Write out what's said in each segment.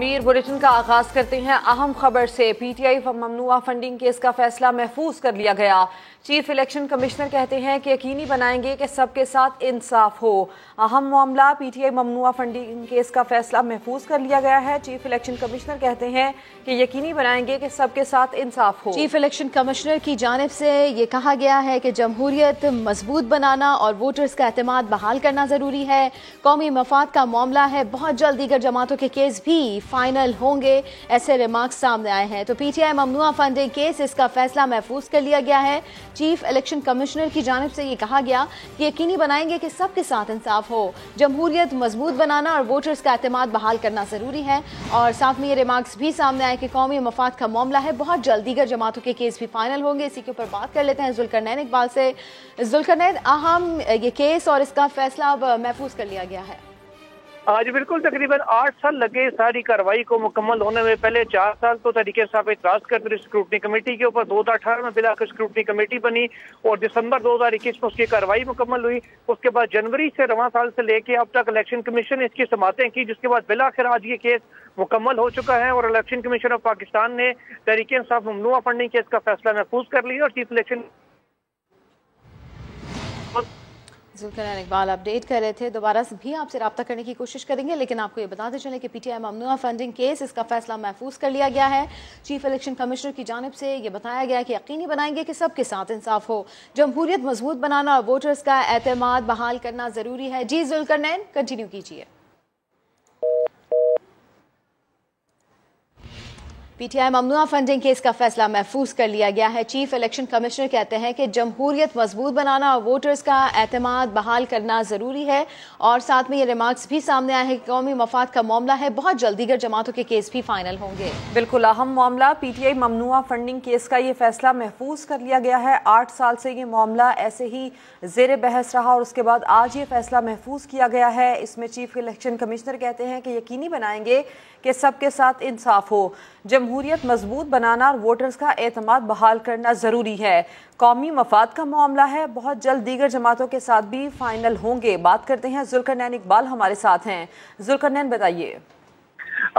Mir bulletin का आगाज करते हैं अहम खबर से। पीटीआई ममनुआ फंडिंग केस का फैसला महफूज कर लिया गया। चीफ इलेक्शन कमिश्नर कहते हैं कि यकीनी बनाएंगे कि सबके साथ इंसाफ हो। अहम मामला पीटीआई ममनुआ फंडिंग केस का फैसला महफूज कर लिया गया है। चीफ इलेक्शन कमिश्नर कहते हैं कि यकीनी बनाएंगे कि सबके साथ इंसाफ हो। चीफ इलेक्शन कमिश्नर की जानिब से ये कहा गया है कि जमहूरियत मजबूत बनाना और वोटर्स का एतमाद बहाल करना जरूरी है। कौमी मफाद का मामला है, बहुत जल्द दीगर जमातों के केस भी फाइनल होंगे, ऐसे रिमार्क्स सामने आए हैं। तो पीटीआई ममनुआ फंडिंग केस, इसका फैसला महफूज कर लिया गया है। चीफ इलेक्शन कमिश्नर की जानिब से ये कहा गया कि यकीनी बनाएंगे कि सबके साथ इंसाफ हो, जमहूरियत मजबूत बनाना और वोटर्स का एतमाद बहाल करना जरूरी है। और साथ में ये रिमार्क्स भी सामने आए कि कौमी मफाद का मामला है, बहुत जल्द दीगर जमातों के केस भी फाइनल होंगे। इसी के ऊपर बात कर लेते हैं जुल्करनैन इकबाल से। जुल्करनैन, अहम ये केस और इसका फैसला अब महफूज कर लिया गया है। आज बिल्कुल तकरीबन 8 साल लगे सारी कार्रवाई को मुकम्मल होने में। पहले 4 साल तो तरीके साहब इतराज करते रहे स्क्रूटनी कमेटी के ऊपर। 2018 में बिलाकर स्क्रूटनी कमेटी बनी और दिसंबर 2021 में उसकी कार्रवाई मुकम्मल हुई। उसके बाद जनवरी से रवां साल से लेके अब तक इलेक्शन कमीशन ने इसकी समातें की, जिसके बाद बिलाखिर आज ये केस मुकम्मल हो चुका है और इलेक्शन कमीशन ऑफ पाकिस्तान ने तहरीक इंसाफ ममनुआ फंडिंग केस का फैसला महफूज कर लिया। और chief election Zulqarnain Iqbal update कर रहे थे। दोबारा से भी आपसे रब्ता करने की कोशिश करेंगे, लेकिन आपको ये बताते चलें कि पीटीआई ममनुआ फंडिंग केस, इसका फैसला महफूज कर लिया गया है। चीफ इलेक्शन कमिश्नर की जानिब से ये बताया गया कि यकीनी बनाएंगे कि सबके साथ इंसाफ हो, जमहूरियत मजबूत बनाना और वोटर्स का एतमाद बहाल करना जरूरी है। जी जुल्करनैन, कंटिन्यू कीजिए। पीटीआई ममनुआ फंडिंग केस का फैसला महफूज कर लिया गया है। चीफ इलेक्शन कमिश्नर कहते हैं कि जमहूरियत मजबूत बनाना और वोटर्स का एतमाद बहाल करना जरूरी है। और साथ में ये रिमार्क्स भी सामने आए हैं कि कौमी मफाद का मामला है, बहुत जल्द दीगर जमातों के केस भी फाइनल होंगे। बिल्कुल अहम मामला पीटीआई ममनुआ फंडिंग केस का ये फैसला महफूज कर लिया गया है। 8 साल से ये मामला ऐसे ही जेर बहस रहा और उसके बाद आज ये फैसला महफूज किया गया है। इसमें चीफ इलेक्शन कमिश्नर कहते हैं कि यकीनी बनाएंगे कि सबके साथ इंसाफ हो, जमहूरियत मजबूत बनाना और वोटर्स का एतमाद बहाल करना जरूरी है। कौमी मफाद का मामला है, बहुत जल्द दीगर जमातों के साथ भी फाइनल होंगे। बात करते हैं जुल्करनैन इकबाल हमारे साथ हैं। जुल्करनैन बताइए।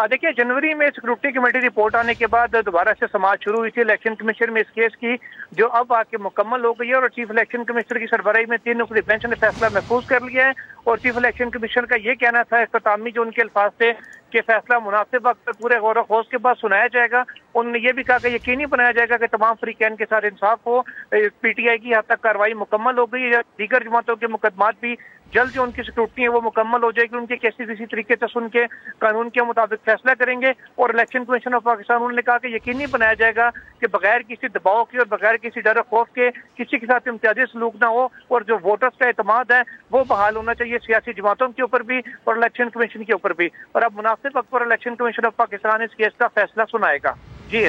देखिए, जनवरी में स्क्रूटनी कमेटी रिपोर्ट आने के बाद दोबारा से समाज शुरू हुई थी इलेक्शन कमीशन में इस केस की, जो अब आके मुकम्मल हो गई है। और चीफ इलेक्शन कमिश्नर की सरबराही में 3 नुकड़ी बेंच ने फैसला महफूज कर लिया है। और चीफ इलेक्शन कमिश्नर का ये कहना था, इख्तितामी जो उनके अल्फाज थे, कि फैसला मुनासिब वक्त पर पूरे गौर खौज के बाद सुनाया जाएगा। उन्होंने ये भी कहा कि यकीनी बनाया जाएगा कि तमाम फ्रीकैन के साथ इंसाफ हो। पीटीआई की हद तक कार्रवाई मुकम्मल हो गई है। दीगर जमातों के मुकदमात भी जल्द जो उनकी स्क्रूटनी है वो मुकम्मल हो जाएगी। उनके केसेस इसी तरीके से सुन के कानून के मुताबिक फैसला करेंगे। और इलेक्शन कमीशन ऑफ पाकिस्तान उन्होंने कहा कि यकीनी बनाया जाएगा कि बगैर किसी दबाव के और बगैर किसी डर खौफ के किसी के साथ इम्तियाजी सलूक ना हो। और जो वोटर्स का एतमाद है वो बहाल होना चाहिए, सियासी जमातों के ऊपर भी और इलेक्शन कमीशन के ऊपर भी। और अब मुनासिब वक्त पर इलेक्शन कमीशन ऑफ पाकिस्तान इस केस का फैसला सुनाएगा। जी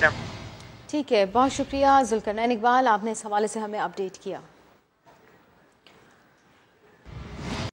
ठीक है, बहुत शुक्रिया जुल्करनैन इकबाल, आपने इस हवाले से हमें अपडेट किया।